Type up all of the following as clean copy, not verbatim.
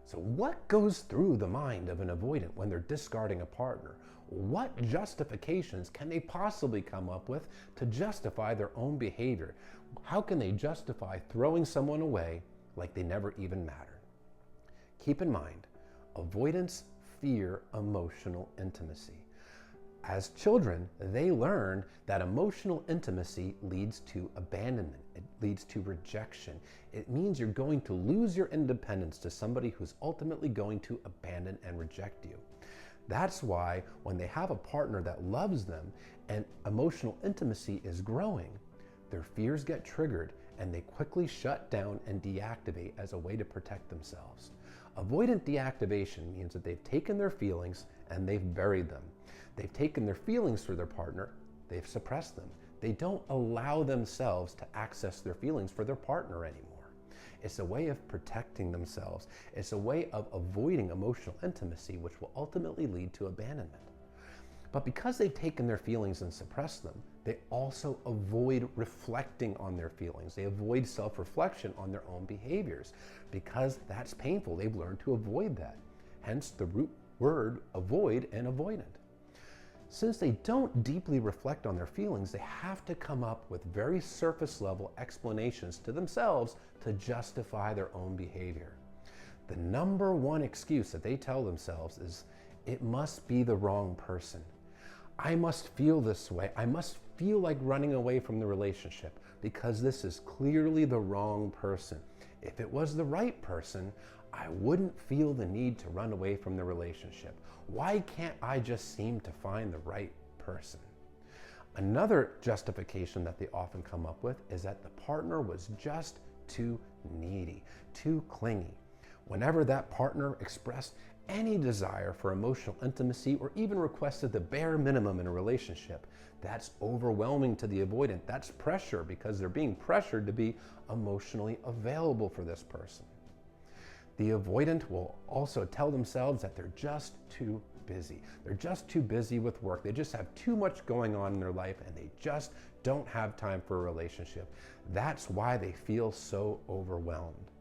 So what goes through the mind of an avoidant when they're discarding a partner? What justifications can they possibly come up with to justify their own behavior? How can they justify throwing someone away like they never even mattered? Keep in mind, avoidants fear emotional intimacy. As children, they learn that emotional intimacy leads to abandonment. It leads to rejection. It means you're going to lose your independence to somebody who's ultimately going to abandon and reject you. That's why when they have a partner that loves them and emotional intimacy is growing, their fears get triggered and they quickly shut down and deactivate as a way to protect themselves. Avoidant deactivation means that they've taken their feelings and they've buried them. They've taken their feelings for their partner, they've suppressed them. They don't allow themselves to access their feelings for their partner anymore. It's a way of protecting themselves. It's a way of avoiding emotional intimacy, which will ultimately lead to abandonment. But because they've taken their feelings and suppressed them, they also avoid reflecting on their feelings. They avoid self-reflection on their own behaviors. Because that's painful, they've learned to avoid that. Hence the root word avoid and avoidant. Since they don't deeply reflect on their feelings, they have to come up with very surface level explanations to themselves to justify their own behavior. The number one excuse that they tell themselves is, it must be the wrong person. I must feel this way. I must feel like running away from the relationship because this is clearly the wrong person. If it was the right person, I wouldn't feel the need to run away from the relationship. Why can't I just seem to find the right person? Another justification that they often come up with is that the partner was just too needy, too clingy. Whenever that partner expressed any desire for emotional intimacy or even requested the bare minimum in a relationship, that's overwhelming to the avoidant. That's pressure because they're being pressured to be emotionally available for this person. The avoidant will also tell themselves that they're just too busy. They're just too busy with work. They just have too much going on in their life and they just don't have time for a relationship. That's why they feel so overwhelmed.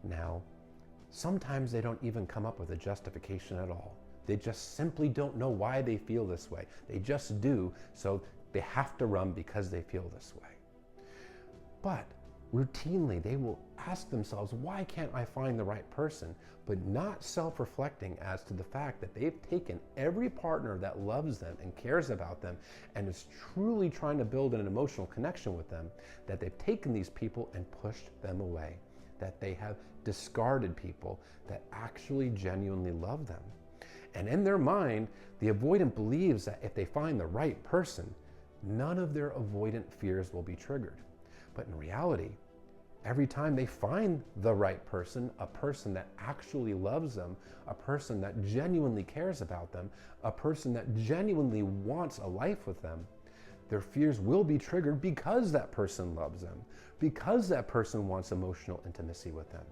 Now, sometimes they don't even come up with a justification at all. They just simply don't know why they feel this way. They just do, so they have to run because they feel this way. But routinely, they will ask themselves, why can't I find the right person? But not self-reflecting as to the fact that they've taken every partner that loves them and cares about them and is truly trying to build an emotional connection with them, that they've taken these people and pushed them away, that they have discarded people that actually genuinely love them. And in their mind, the avoidant believes that if they find the right person, none of their avoidant fears will be triggered. But in reality, every time they find the right person, a person that actually loves them, a person that genuinely cares about them, a person that genuinely wants a life with them, their fears will be triggered because that person loves them, because that person wants emotional intimacy with them.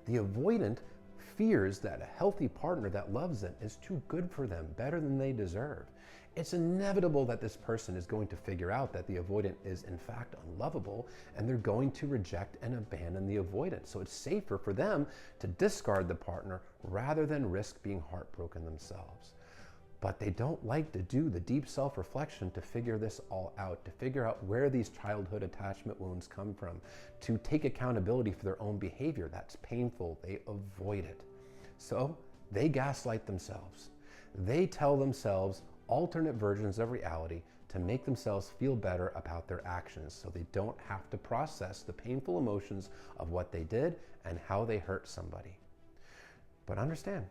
The avoidant fears that a healthy partner that loves them is too good for them, better than they deserve. It's inevitable that this person is going to figure out that the avoidant is in fact unlovable and they're going to reject and abandon the avoidant. So it's safer for them to discard the partner rather than risk being heartbroken themselves. But they don't like to do the deep self-reflection to figure this all out, to figure out where these childhood attachment wounds come from, to take accountability for their own behavior. That's painful. They avoid it. So they gaslight themselves. They tell themselves alternate versions of reality to make themselves feel better about their actions so they don't have to process the painful emotions of what they did and how they hurt somebody. But understand,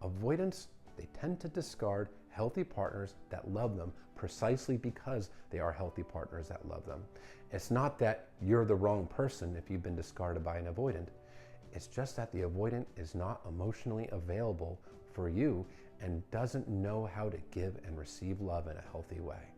avoidance, they tend to discard healthy partners that love them precisely because they are healthy partners that love them. It's not that you're the wrong person if you've been discarded by an avoidant. It's just that the avoidant is not emotionally available for you and doesn't know how to give and receive love in a healthy way.